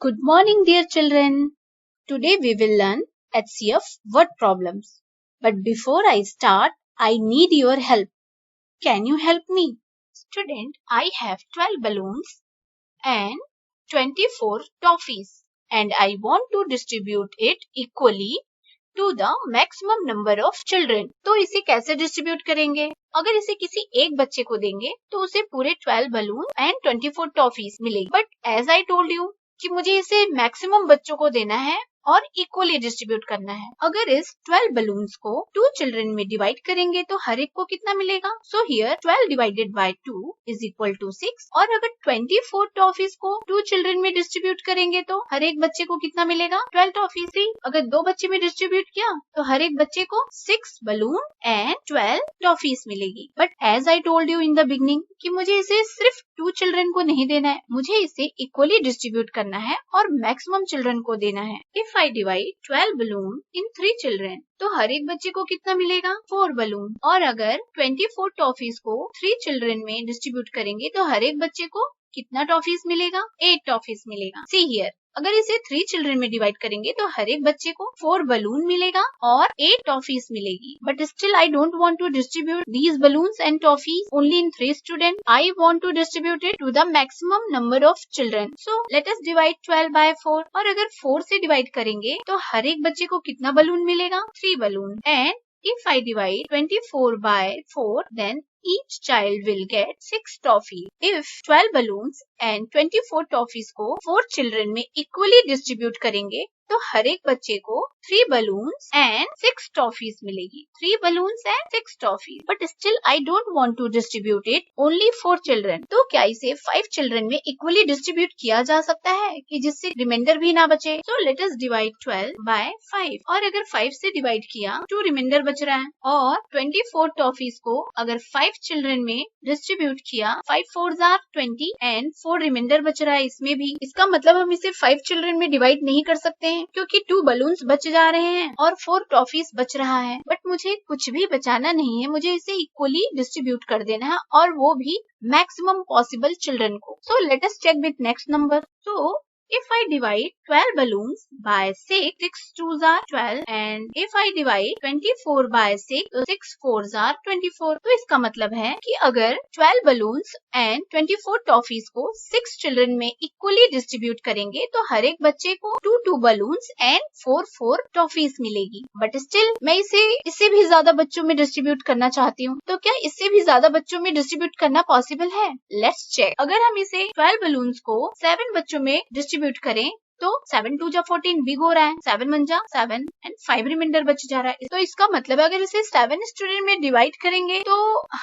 Good morning, dear children. Today we will learn HCF word problems. But before I start, I need your help. Can you help me? Student, I have 12 balloons and 24 toffees and I want to distribute it equally to the maximum number of children. तो इसे कैसे distribute करेंगे? अगर इसे किसी एक बच्चे को देंगे तो उसे पूरे 12 बलून एंड 24 टॉफीज मिलेगी. But as I told you कि मुझे इसे मैक्सिमम बच्चों को देना है और इक्वली डिस्ट्रीब्यूट करना है. अगर इस 12 बलून्स को 2 चिल्ड्रन में डिवाइड करेंगे तो हर एक को कितना मिलेगा? So here 12 divided by 2 is equal to 6. और अगर 24 टॉफीज को 2 चिल्ड्रन में डिस्ट्रीब्यूट करेंगे तो हर एक बच्चे को कितना मिलेगा? 12 टॉफीज. अगर 2 बच्चे में डिस्ट्रीब्यूट किया तो हर एक बच्चे को 6 बलून एंड 12 टॉफीज मिलेगी. But as I told you in the beginning कि मुझे इसे सिर्फ 2 चिल्ड्रन को नहीं देना है, मुझे इसे इक्वली डिस्ट्रीब्यूट करना है और मैक्सिमम चिल्ड्रन को देना है. If I divide 12 balloon in 3 children तो हर एक बच्चे को कितना मिलेगा? 4 बलून. और अगर 24 टॉफीज को 3 चिल्ड्रन में डिस्ट्रीब्यूट करेंगे तो हर एक बच्चे को कितना टॉफीज मिलेगा? 8 टॉफीज मिलेगा. सी हियर, अगर इसे 3 चिल्ड्रन में डिवाइड करेंगे तो हर एक बच्चे को 4 बलून मिलेगा और 8 टॉफीज मिलेगी. But still I don't want to distribute these balloons and toffees only in 3 student. I want to distribute it to the maximum number of children. So let us divide 12 by 4. और अगर 4 से divide करेंगे तो हर एक बच्चे को कितना balloon मिलेगा? 3 balloon. And if I divide 24 by 4, then each child will get 6 toffees. If 12 balloons and 24 toffees को 4 children में equally distribute करेंगे तो हर एक बच्चे को 3 balloons and 6 toffees मिलेगी. 3 balloons and 6 toffees. But still I don't want to distribute it only 4 children. तो क्या इसे 5 children में equally distribute किया जा सकता है कि जिससे रिमाइंडर भी ना बचे? So let us divide 12 by 5. और अगर 5 से डिवाइड किया 2 रिमाइंडर बच रहा है. और 24 टॉफीज को अगर 5 चिल्ड्रन में डिस्ट्रीब्यूट किया 5 4s are 20 एंड 4 रिमाइंडर बच रहा है इसमें भी. इसका मतलब हम इसे 5 चिल्ड्रन में डिवाइड नहीं कर सकते हैं क्योंकि 2 बलून्स बच जा रहे हैं और 4 टॉफीज बच रहा है. बट मुझे कुछ भी बचाना नहीं है, मुझे इसे इक्वली डिस्ट्रीब्यूट कर देना है और वो भी मैक्सिमम पॉसिबल चिल्ड्रन को. So let us check with next number. So if I divide 12 balloons by 6, 6 2s are 12 and if I divide 24 by 6, 6 4s are 24. तो इसका मतलब है कि अगर 12 balloons and 24 टॉफीज को 6 चिल्ड्रन में इक्वली डिस्ट्रीब्यूट करेंगे तो हर एक बच्चे को 2 balloons and 4 टॉफीज मिलेगी. बट स्टिल मैं इससे भी ज्यादा बच्चों में डिस्ट्रीब्यूट करना चाहती हूँ. तो क्या इससे भी ज्यादा बच्चों में डिस्ट्रीब्यूट करना पॉसिबल है? Let's check. अगर हम इसे 12 बलून्स को 7 बच्चों में डिस्ट्रीब्यूट करें तो 7 2 जा 14 बिग हो रहा है. 7 1 जा 7 एंड 5 रिमाइंडर बच जा रहा है. तो इसका मतलब अगर इसे 7 स्टूडेंट में डिवाइड करेंगे तो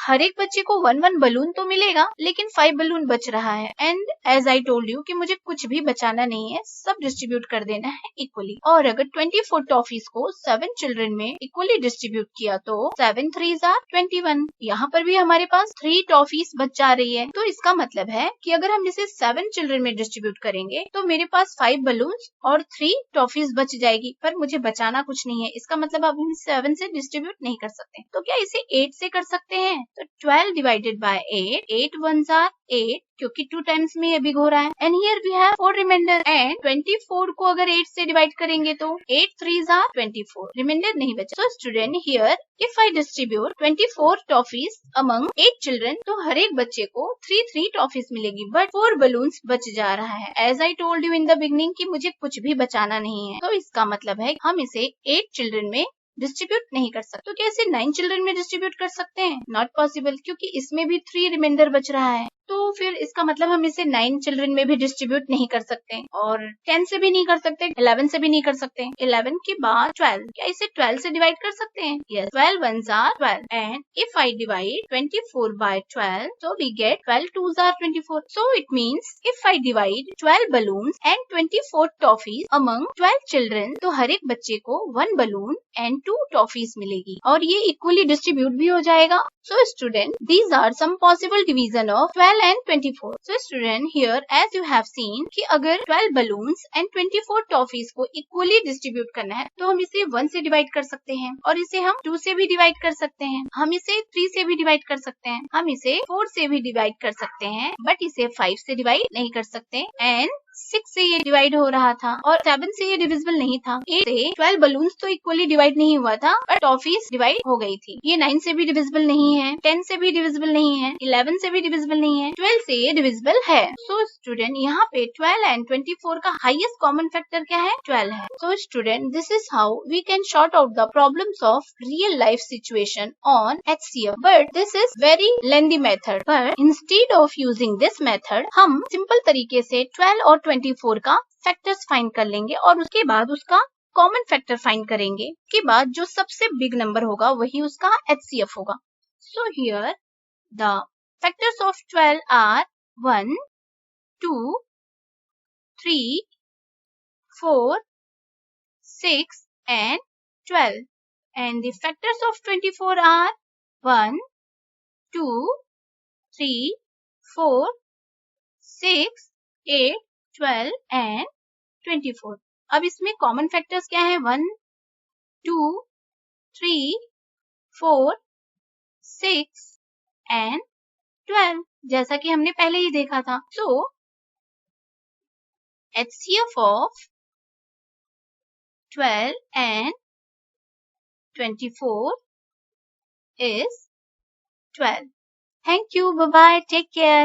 हर एक बच्चे को 1 बलून तो मिलेगा लेकिन 5 बलून बच रहा है. And as I told you कि मुझे कुछ भी बचाना नहीं है, सब डिस्ट्रीब्यूट कर देना है इक्वली. और अगर 24 टॉफीज को 7 चिल्ड्रन में इक्वली डिस्ट्रीब्यूट किया तो 7 3s are 21. यहाँ पर भी हमारे पास 3 टॉफीज बच जा रही है. तो इसका मतलब है कि अगर हम इसे 7 चिल्ड्रन में डिस्ट्रीब्यूट करेंगे तो मेरे पास 5 बलून्स और 3 टॉफीज बच जाएगी. पर मुझे बचाना कुछ नहीं है. इसका मतलब अब हम 7 से डिस्ट्रीब्यूट नहीं कर सकते. तो क्या इसे 8 से कर सकते हैं? तो 12 डिवाइडेड बाय 8, 8 1s are 8 क्योंकि 2 टाइम्स में ये बिग हो रहा है. And here we have 4 remainder and 24 को अगर 8 से डिवाइड करेंगे तो 8 3s are 24. रिमाइंडर नहीं बचा. So student here if I distribute 24 toffees among 8 children तो हर एक बच्चे को 3 टॉफीज मिलेगी. बट 4 बलून्स बच जा रहा है. As I told you in the beginning कि मुझे कुछ भी बचाना नहीं है. तो इसका मतलब है हम इसे 8 चिल्ड्रन में डिस्ट्रीब्यूट नहीं कर सकते. तो क्या इसे 9 चिल्ड्रन में डिस्ट्रीब्यूट कर सकते हैं? नॉट पॉसिबल क्योंकि इसमें भी 3 रिमाइंडर बच रहा है. तो फिर इसका मतलब हम इसे 9 चिल्ड्रन में भी डिस्ट्रीब्यूट नहीं कर सकते और 10 से भी नहीं कर सकते, 11 से भी नहीं कर सकते. 11 के बाद 12, क्या इसे 12 से डिवाइड कर सकते हैं? Yes. 12 1s are 12 and if I divide 24 by 12 so we get 12 2s are 24. So it means if I divide 12 balloons and 24 toffees among 12 children तो हर एक बच्चे को 1 balloon and 2 toffees मिलेगी और ये इक्वली डिस्ट्रीब्यूट भी हो जाएगा. So student, these are some possible division of 12 and 24. So student, here as you have seen कि अगर 12 balloons and 24 toffees को इक्वली डिस्ट्रीब्यूट करना है तो हम इसे 1 से डिवाइड कर सकते हैं और इसे हम 2 से भी डिवाइड कर सकते हैं, हम इसे 3 से भी डिवाइड कर सकते हैं, हम इसे 4 से भी डिवाइड कर सकते हैं. बट इसे 5 से डिवाइड नहीं कर सकते. एंड 6 से ये डिवाइड हो रहा था और 7 से ये डिविजिबल नहीं था। 8 से 12 बलून्स तो इक्वली डिवाइड नहीं हुआ था, पर टॉफीज डिवाइड हो गई थी। ये 9 से भी डिविजिबल नहीं है, 10 से भी डिविजिबल नहीं है, 11 से भी डिविजिबल नहीं है, 12 से ये डिविजिबल है। सो स्टूडेंट, यहाँ पे 12 एंड 24 का हाईएस्ट कॉमन फैक्टर क्या है? 12 है। So student, this is how we can sort out the problems of real life situation on HCF, but this is very lengthy method. पर instead of using this method, हम simple तरीके से 12 और 24 का factors find कर लेंगे और उसके बाद उसका कॉमन फैक्टर फाइंड करेंगे। उसके बाद जो सबसे बिग नंबर होगा वही उसका HCF होगा। So here the factors of 12 are 1, 2, 3, 4, 6 and 12, and the factors of 24 are 1, 2, 3, 4, 6, 8, 12 and 24। अब इसमें कॉमन फैक्टर्स क्या है? 1, 2, 3, 4, 6 and 12, जैसा कि हमने पहले ही देखा था। सो HCF of 12 and 24 is 12. Thank you. Bye-bye. Take care.